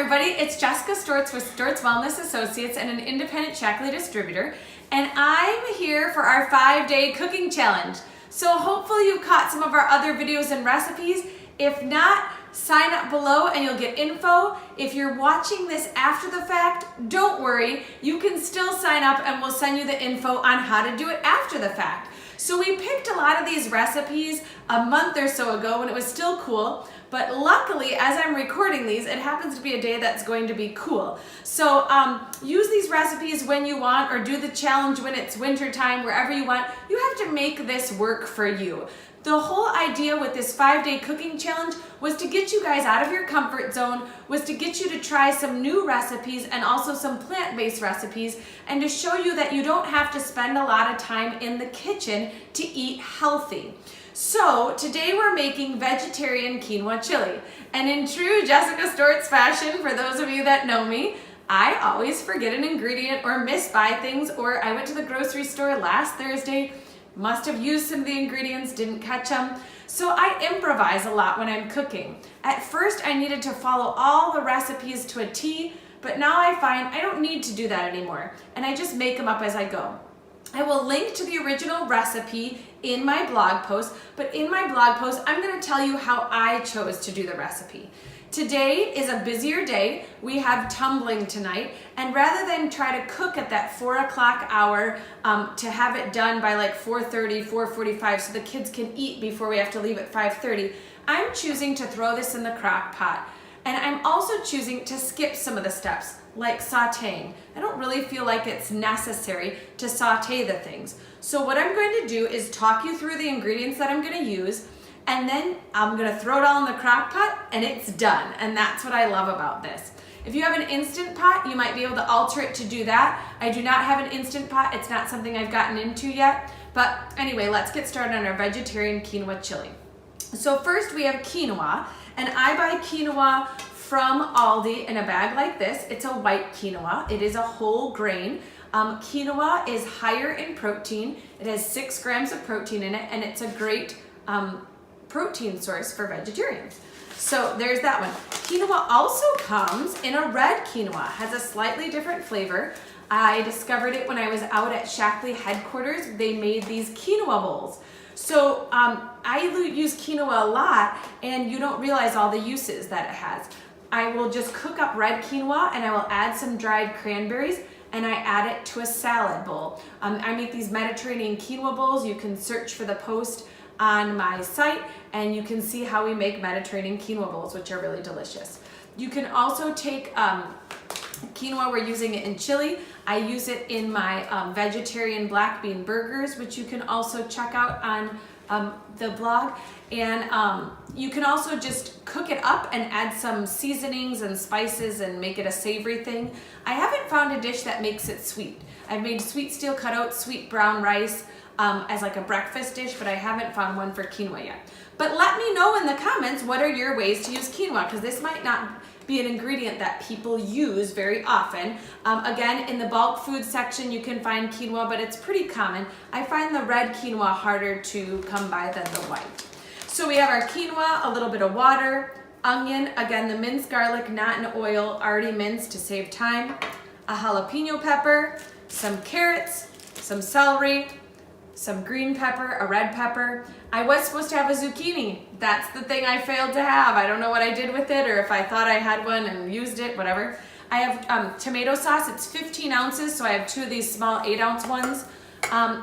everybody, it's Jessica Stortz with Stortz Wellness Associates and an independent Shaklee distributor, and I'm here for our 5-day cooking challenge. So hopefully you've caught some of our other videos and recipes. If not, sign up below and you'll get info. If you're watching this after the fact, don't worry, you can still sign up and we'll send you the info on how to do it after the fact. So we picked a lot of these recipes a month or so ago when it was still cool, but luckily as I'm recording these, it happens to be a day that's going to be cool. So use these recipes when you want, or do the challenge when it's winter time, wherever you want. You have to make this work for you. The whole idea with this 5-day cooking challenge was to get you guys out of your comfort zone, was to get you to try some new recipes and also some plant-based recipes, and to show you that you don't have to spend a lot of time in the kitchen to eat healthy. So today we're making vegetarian quinoa chili. And in true Jessica Stortz fashion, for those of you that know me, I always forget an ingredient or misbuy things, or I went to the grocery store last Thursday, must have used some of the ingredients, didn't catch them. So I improvise a lot when I'm cooking. At first I needed to follow all the recipes to a T, but now I find I don't need to do that anymore, and I just make them up as I go. I will link to the original recipe in my blog post, but in my blog post I'm going to tell you how I chose to do the recipe. Today is a busier day. We have tumbling tonight, and rather than try to cook at that 4 o'clock hour to have it done by like 4:30, 4:45 so the kids can eat before we have to leave at 5:30, I'm choosing to throw this in the crock pot. And I'm also choosing to skip some of the steps, like sauteing. I don't really feel like it's necessary to saute the things. So what I'm going to do is talk you through the ingredients that I'm going to use, and then I'm gonna throw it all in the crock pot and it's done. And that's what I love about this. If you have an Instant Pot, you might be able to alter it to do that. I do not have an Instant Pot. It's not something I've gotten into yet. But anyway, let's get started on our vegetarian quinoa chili. So first we have quinoa, and I buy quinoa from Aldi in a bag like this. It's a white quinoa. It is a whole grain. Quinoa is higher in protein. It has 6 grams of protein in it, and it's a great protein source for vegetarians. So there's that one. Quinoa also comes in a red quinoa, has a slightly different flavor. I discovered it when I was out at Shaklee headquarters. They made these quinoa bowls. So I use quinoa a lot, and you don't realize all the uses that it has. I will just cook up red quinoa and I will add some dried cranberries, and I add it to a salad bowl. I make these Mediterranean quinoa bowls. You can search for the post on my site and you can see how we make Mediterranean quinoa bowls, which are really delicious. You can also take quinoa, we're using it in chili. I use it in my vegetarian black bean burgers, which you can also check out on the blog. And you can also just cook it up and add some seasonings and spices and make it a savory thing. I haven't found a dish that makes it sweet. I've made sweet steel cutouts, sweet brown rice, as like a breakfast dish, but I haven't found one for quinoa yet. But let me know in the comments, what are your ways to use quinoa, because this might not be an ingredient that people use very often. Again, in the bulk food section you can find quinoa, but it's pretty common. I find the red quinoa harder to come by than the white. So we have our quinoa, a little bit of water, onion, again the minced garlic, not in oil, already minced to save time, a jalapeno pepper, some carrots, some celery, some green pepper, a red pepper. I was supposed to have a zucchini. That's the thing I failed to have. I don't know what I did with it, or if I thought I had one and used it, whatever. I have tomato sauce. It's 15 ounces, so I have 2 of these small 8-ounce ones.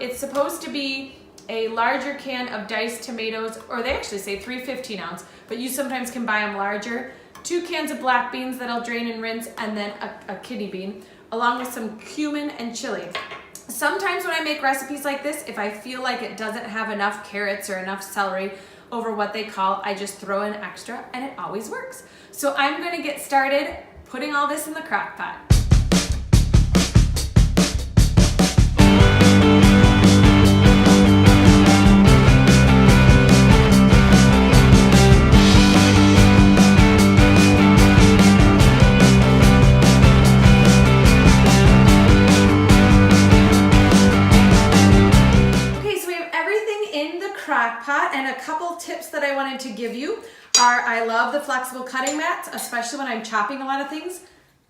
It's supposed to be a larger can of diced tomatoes, or they actually say 3 15-ounce, but you sometimes can buy them larger. 2 cans of black beans that I'll drain and rinse, and then a kidney bean, along with some cumin and chili. Sometimes when I make recipes like this, if I feel like it doesn't have enough carrots or enough celery over what they call, I just throw in extra, and it always works. So I'm going to get started putting all this in the crock pot. Pot, and a couple tips that I wanted to give you. I love the flexible cutting mats, especially when I'm chopping a lot of things.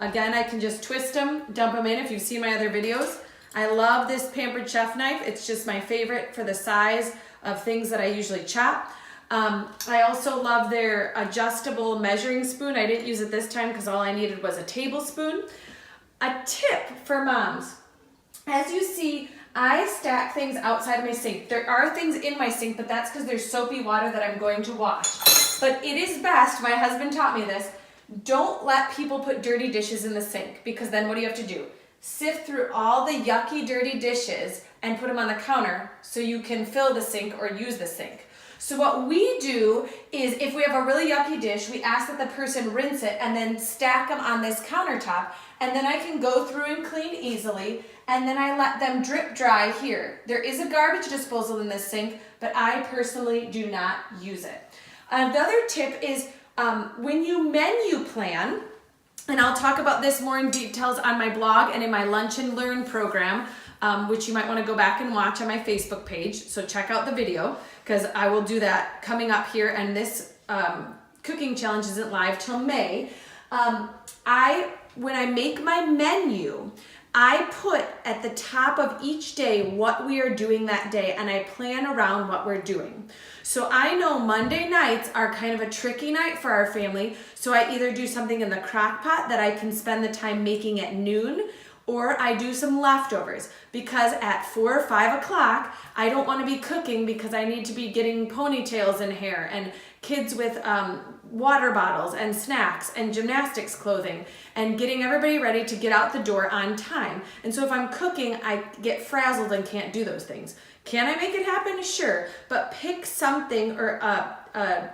Again, I can just twist them, dump them in if you've seen my other videos. I love this Pampered Chef knife. It's just my favorite for the size of things that I usually chop. I also love their adjustable measuring spoon. I didn't use it this time because all I needed was a tablespoon. A tip for moms. As you see, I stack things outside of my sink. There are things in my sink, but that's because there's soapy water that I'm going to wash. But it is best, my husband taught me this, don't let people put dirty dishes in the sink, because then what do you have to do? Sift through all the yucky, dirty dishes and put them on the counter so you can fill the sink or use the sink. So what we do is, if we have a really yucky dish, we ask that the person rinse it and then stack them on this countertop, and then I can go through and clean easily, and then I let them drip dry here. There is a garbage disposal in this sink, but I personally do not use it. The other tip is when you menu plan, and I'll talk about this more in details on my blog and in my Lunch and Learn program, which you might want to go back and watch on my Facebook page. So check out the video, because I will do that coming up here, and this cooking challenge isn't live till May. When I make my menu, I put at the top of each day what we are doing that day, and I plan around what we're doing. So I know Monday nights are kind of a tricky night for our family, so I either do something in the crock pot that I can spend the time making at noon, or I do some leftovers, because at 4 or 5 o'clock, I don't want to be cooking because I need to be getting ponytails and hair and kids with water bottles and snacks and gymnastics clothing and getting everybody ready to get out the door on time. And so if I'm cooking, I get frazzled and can't do those things. Can I make it happen? Sure, but pick something or a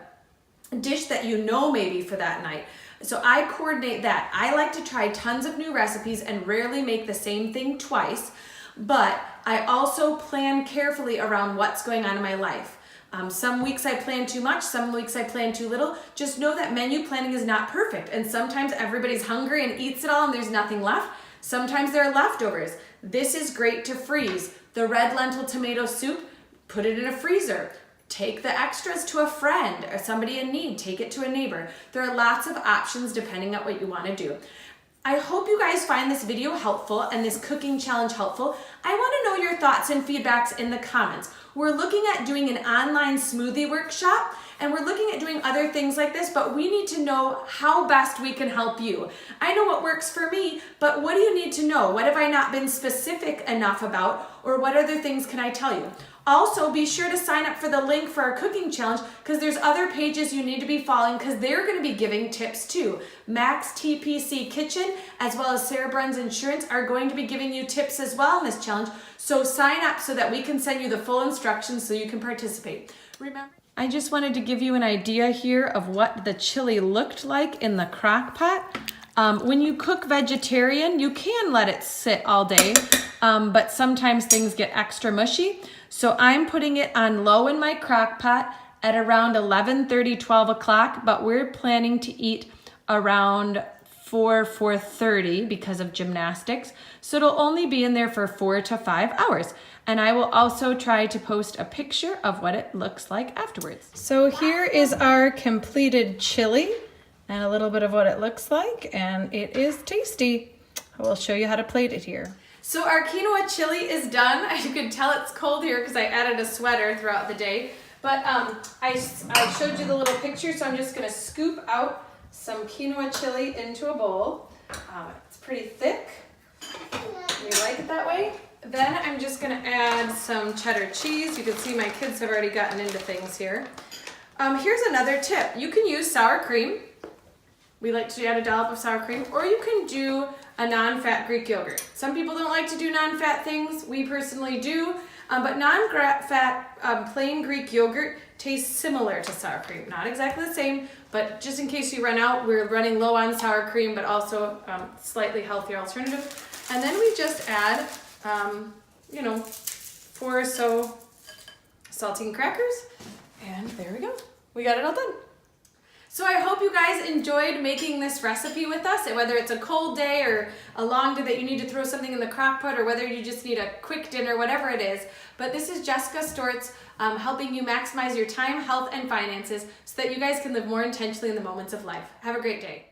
dish that you know maybe for that night. So I coordinate that. I like to try tons of new recipes and rarely make the same thing twice, but I also plan carefully around what's going on in my life. Some weeks I plan too much, some weeks I plan too little. Just know that menu planning is not perfect, and sometimes everybody's hungry and eats it all and there's nothing left. Sometimes there are leftovers. This is great to freeze. The red lentil tomato soup, put it in a freezer. Take the extras to a friend or somebody in need. Take it to a neighbor. There are lots of options depending on what you want to do. I hope you guys find this video helpful and this cooking challenge helpful. I want to know your thoughts and feedbacks in the comments. We're looking at doing an online smoothie workshop, and we're looking at doing other things like this, but we need to know how best we can help you. I know what works for me, but what do you need to know? What have I not been specific enough about, or what other things can I tell you? Also, be sure to sign up for the link for our cooking challenge, because there's other pages you need to be following, because they're going to be giving tips too. Max TPC Kitchen, as well as Sarah Bruns Insurance, are going to be giving you tips as well in this challenge. So sign up so that we can send you the full instructions so you can participate. Remember, I just wanted to give you an idea here of what the chili looked like in the crock pot. When you cook vegetarian, you can let it sit all day, but sometimes things get extra mushy. So I'm putting it on low in my crock pot at around 11:30, 12 o'clock, but we're planning to eat around 4:30 because of gymnastics. So it'll only be in there for 4 to 5 hours. And I will also try to post a picture of what it looks like afterwards. So here is our completed chili and a little bit of what it looks like, and it is tasty. I will show you how to plate it here. So our quinoa chili is done. You can tell it's cold here because I added a sweater throughout the day. But I showed you the little picture, so I'm just gonna scoop out some quinoa chili into a bowl. It's pretty thick. We like it that way. Then I'm just gonna add some cheddar cheese. You can see my kids have already gotten into things here. Here's another tip. You can use sour cream. We like to add a dollop of sour cream, or you can do a non-fat Greek yogurt. Some people don't like to do non-fat things. We personally do, but non-fat plain Greek yogurt tastes similar to sour cream. Not exactly the same, but just in case you run out, we're running low on sour cream, but also slightly healthier alternative. And then we just add, 4 or so saltine crackers, and there we go. We got it all done. So I hope you guys enjoyed making this recipe with us, whether it's a cold day or a long day that you need to throw something in the crock pot, or whether you just need a quick dinner, whatever it is. But this is Jessica Stortz helping you maximize your time, health, and finances so that you guys can live more intentionally in the moments of life. Have a great day.